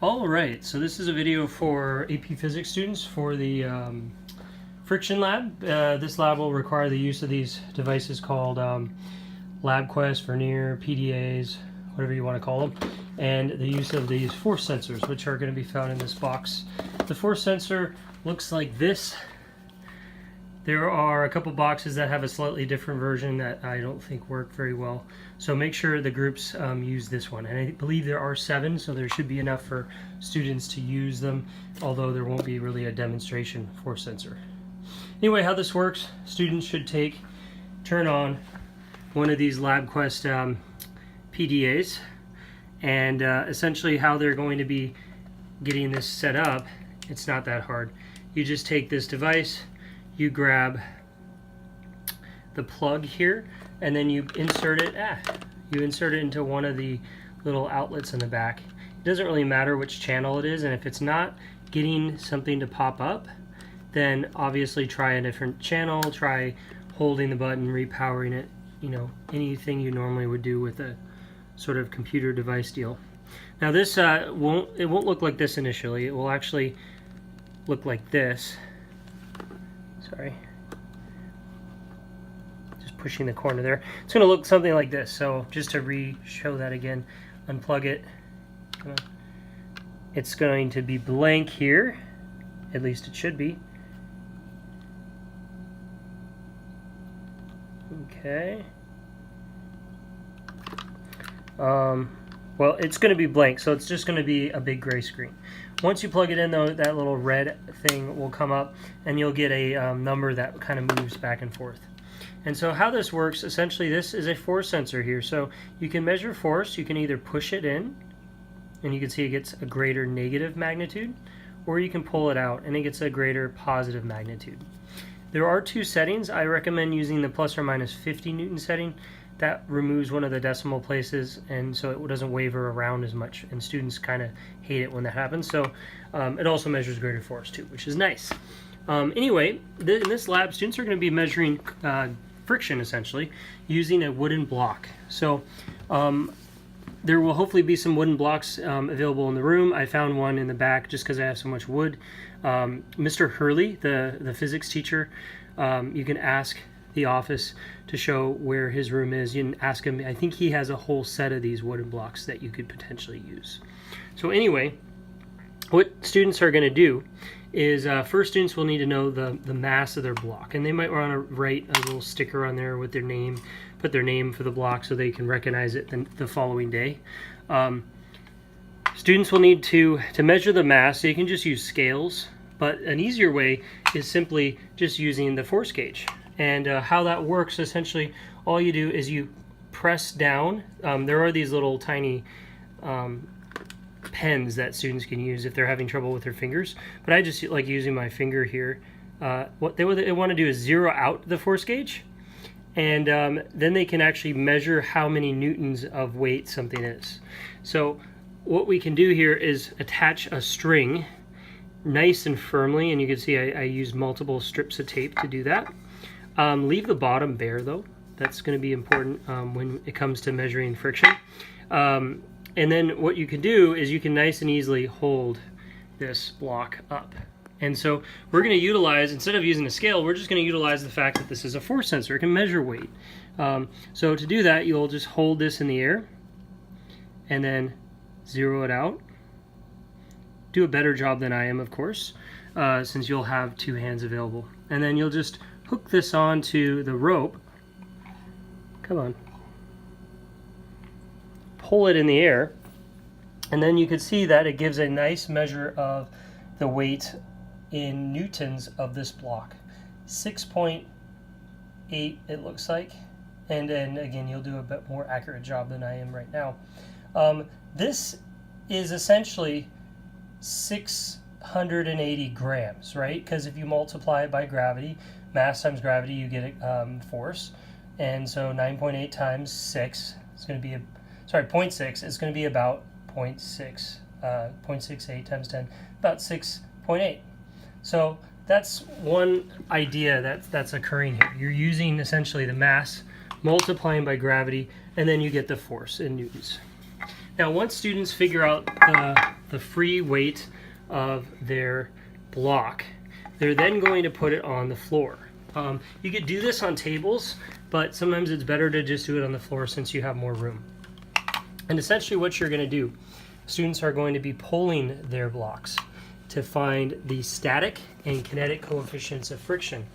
All right, so this is a video for AP Physics students for the friction lab. This lab will require the use of these devices called LabQuest, Vernier, PDAs, whatever you want to call them, and the use of these force sensors, which are going to be found in this box. The force sensor looks like this. There are a couple boxes that have a slightly different version that I don't think work very well. So make sure the groups use this one. And I believe there are 7, so there should be enough for students to use them, although there won't be really a demonstration force sensor. Anyway, how this works, students should turn on one of these LabQuest PDAs, and essentially how they're going to be getting this set up, it's not that hard. You just take this device, you grab the plug here, and then you insert it into one of the little outlets in the back. It doesn't really matter which channel it is, and if it's not getting something to pop up, then obviously try a different channel, try holding the button, repowering it, you know, anything you normally would do with a sort of computer device deal. Now this won't look like this initially. It will actually look like this. Sorry, just pushing the corner there. It's going to look something like this. So just to show that again, unplug it. It's going to be blank here, at least it should be. Okay. Well, it's going to be blank, so it's just going to be a big gray screen. Once you plug it in, though, that little red thing will come up, and you'll get a number that kind of moves back and forth. And so how this works, essentially this is a force sensor here. So you can measure force. You can either push it in, and you can see it gets a greater negative magnitude, or you can pull it out, and it gets a greater positive magnitude. There are 2 settings. I recommend using the plus or minus 50 Newton setting. That removes one of the decimal places, and so it doesn't waver around as much, and students kind of hate it when that happens. So it also measures greater force too, which is nice. Anyway, in this lab, students are going to be measuring friction essentially using a wooden block. So there will hopefully be some wooden blocks available in the room. I found one in the back just because I have so much wood. Mr. Hurley, the physics teacher, you can ask the office to show where his room is. You can ask him. I think he has a whole set of these wooden blocks that you could potentially use. So anyway, what students are going to do is first students will need to know the mass of their block, and they might want to write a little sticker on there with their name, put their name for the block so they can recognize it the following day. Students will need to measure the mass. So you can just use scales, but an easier way is simply just using the force gauge. And how that works, essentially, all you do is you press down. There are these little tiny pens that students can use if they're having trouble with their fingers. But I just like using my finger here. What they want to do is zero out the force gauge, and then they can actually measure how many newtons of weight something is. So what we can do here is attach a string nice and firmly, and you can see I use multiple strips of tape to do that. Leave the bottom bare though. That's going to be important when it comes to measuring friction. And then what you can do is you can nice and easily hold this block up. And so we're going to utilize, instead of using a scale, we're just going to utilize the fact that this is a force sensor. It can measure weight. So to do that, you'll just hold this in the air and then zero it out. Do a better job than I am, of course, since you'll have 2 hands available. And then you'll just hook this onto the rope. Come on. Pull it in the air, and then you can see that it gives a nice measure of the weight in newtons of this block. 6.8 it looks like, and then again you'll do a bit more accurate job than I am right now. This is essentially 680 grams, right? Because if you multiply it by gravity, mass times gravity, you get force. And so 9.8 times 6 is going to be, 0.6 is going to be about 0.6. 0.68 times 10, about 6.8. So that's one idea that's occurring here. You're using essentially the mass multiplying by gravity, and then you get the force in newtons. Now, once students figure out the free weight of their block. They're then going to put it on the floor. You could do this on tables, but sometimes it's better to just do it on the floor since you have more room. And essentially what you're going to do, students are going to be pulling their blocks to find the static and kinetic coefficients of friction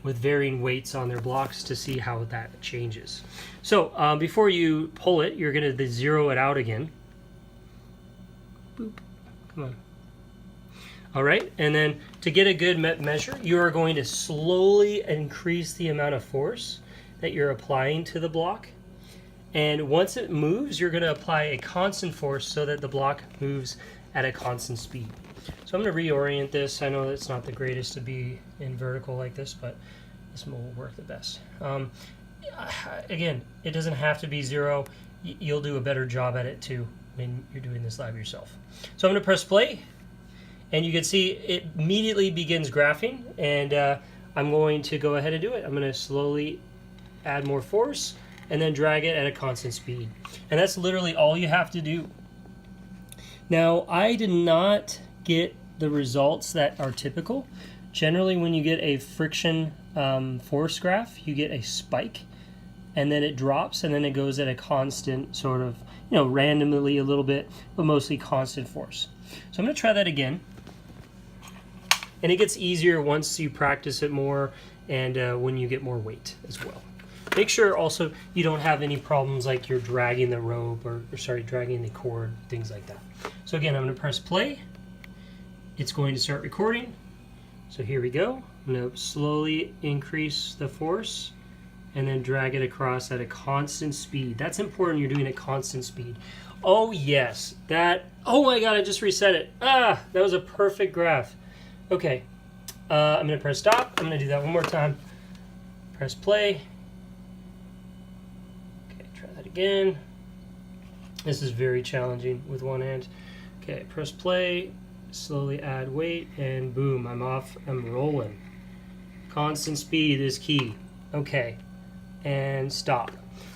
with varying weights on their blocks to see how that changes. So before you pull it, you're going to zero it out again. Boop. Come on. All right, and then to get a good measure, you are going to slowly increase the amount of force that you're applying to the block. And once it moves, you're going to apply a constant force so that the block moves at a constant speed. So I'm going to reorient this. I know it's not the greatest to be in vertical like this, but this will work the best. Again, it doesn't have to be zero. You'll do a better job at it too when you're doing this lab yourself. So I'm going to press play. And you can see it immediately begins graphing, and I'm going to go ahead and do it. I'm going to slowly add more force and then drag it at a constant speed. And that's literally all you have to do. Now, I did not get the results that are typical. Generally, when you get a friction force graph, you get a spike, and then it drops, and then it goes at a constant sort of, randomly a little bit, but mostly constant force. So I'm going to try that again. And it gets easier once you practice it more and when you get more weight as well. Make sure also you don't have any problems like you're dragging the rope or dragging the cord, things like that. So again, I'm going to press play. It's going to start recording. So here we go. I'm going to slowly increase the force and then drag it across at a constant speed. That's important. You're doing a constant speed. Oh yes, oh my God, I just reset it. That was a perfect graph. Okay, I'm going to press stop. I'm going to do that one more time. Press play. Okay, try that again. This is very challenging with one hand. Okay, press play, slowly add weight, and boom, I'm off, I'm rolling. Constant speed is key. Okay, and stop.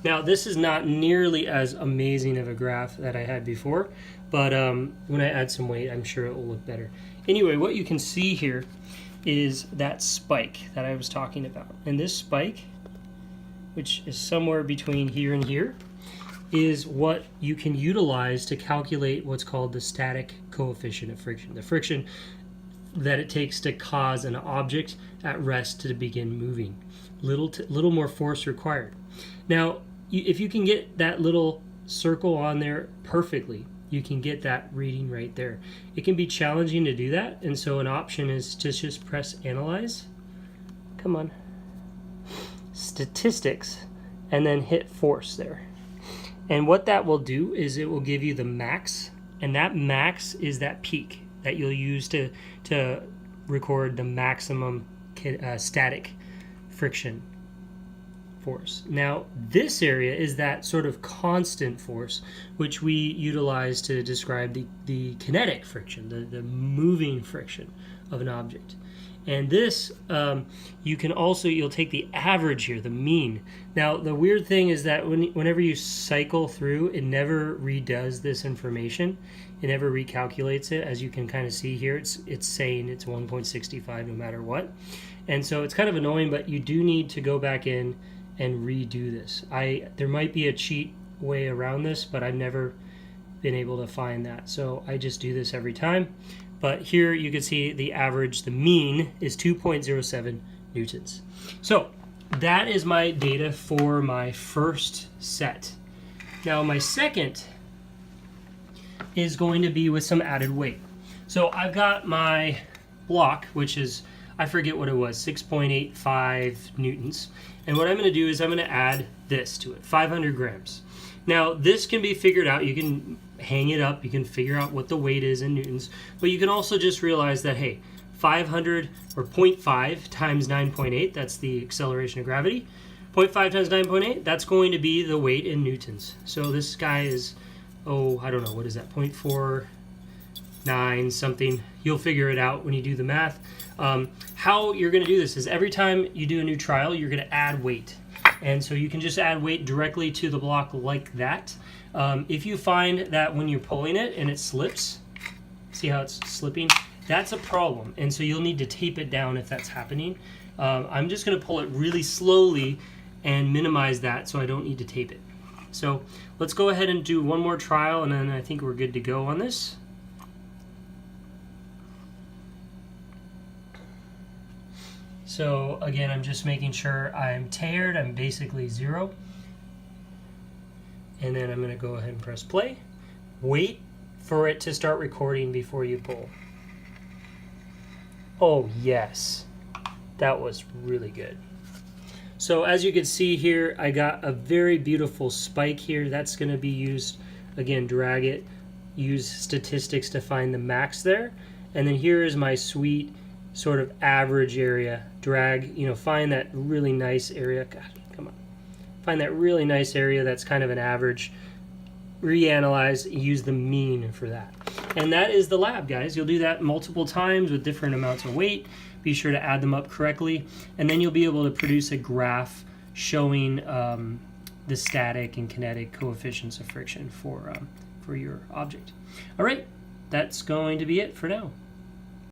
Now, this is not nearly as amazing of a graph that I had before, but when I add some weight, I'm sure it will look better. Anyway, what you can see here is that spike that I was talking about. And this spike, which is somewhere between here and here, is what you can utilize to calculate what's called the static coefficient of friction. The friction that it takes to cause an object at rest to begin moving. Little more force required. Now, if you can get that little circle on there perfectly, you can get that reading right there. It can be challenging to do that, and so an option is to just press Analyze. Come on. Statistics, and then hit Force there. And what that will do is it will give you the max, and that max is that peak that you'll use to record the maximum static friction force. Now, this area is that sort of constant force, which we utilize to describe the kinetic friction, the moving friction of an object. And this, you'll take the average here, the mean. Now, the weird thing is that whenever you cycle through, it never redoes this information. It never recalculates it. As you can kind of see here, it's saying it's 1.65 no matter what. And so it's kind of annoying, but you do need to go back in and redo this. There might be a cheat way around this, but I've never been able to find that. So I just do this every time. But here you can see the average, the mean is 2.07 newtons. So that is my data for my first set. Now my second is going to be with some added weight. So I've got my block, which is, I forget what it was, 6.85 newtons. And what I'm going to do is I'm going to add this to it, 500 grams. Now, this can be figured out. You can hang it up. You can figure out what the weight is in newtons. But you can also just realize that, hey, 500 or 0.5 times 9.8, that's the acceleration of gravity. 0.5 times 9.8, that's going to be the weight in newtons. So this guy is, I don't know, what is that, 0.49 something. You'll figure it out when you do the math. How you're going to do this is every time you do a new trial, you're going to add weight. And so you can just add weight directly to the block like that. If you find that when you're pulling it and it slips, see how it's slipping? That's a problem, and so you'll need to tape it down if that's happening. I'm just going to pull it really slowly and minimize that so I don't need to tape it. So let's go ahead and do one more trial, and then I think we're good to go on this. So again, I'm just making sure I'm teared. I'm basically 0. And then I'm going to go ahead and press play. Wait for it to start recording before you pull. Oh yes, that was really good. So as you can see here, I got a very beautiful spike here. That's going to be used, again, drag it, use statistics to find the max there. And then here is my sweet sort of average area. Drag, find that really nice area. God, come on. Find that really nice area that's kind of an average. Reanalyze, use the mean for that. And that is the lab, guys. You'll do that multiple times with different amounts of weight. Be sure to add them up correctly, and then you'll be able to produce a graph showing the static and kinetic coefficients of friction for your object. All right, that's going to be it for now.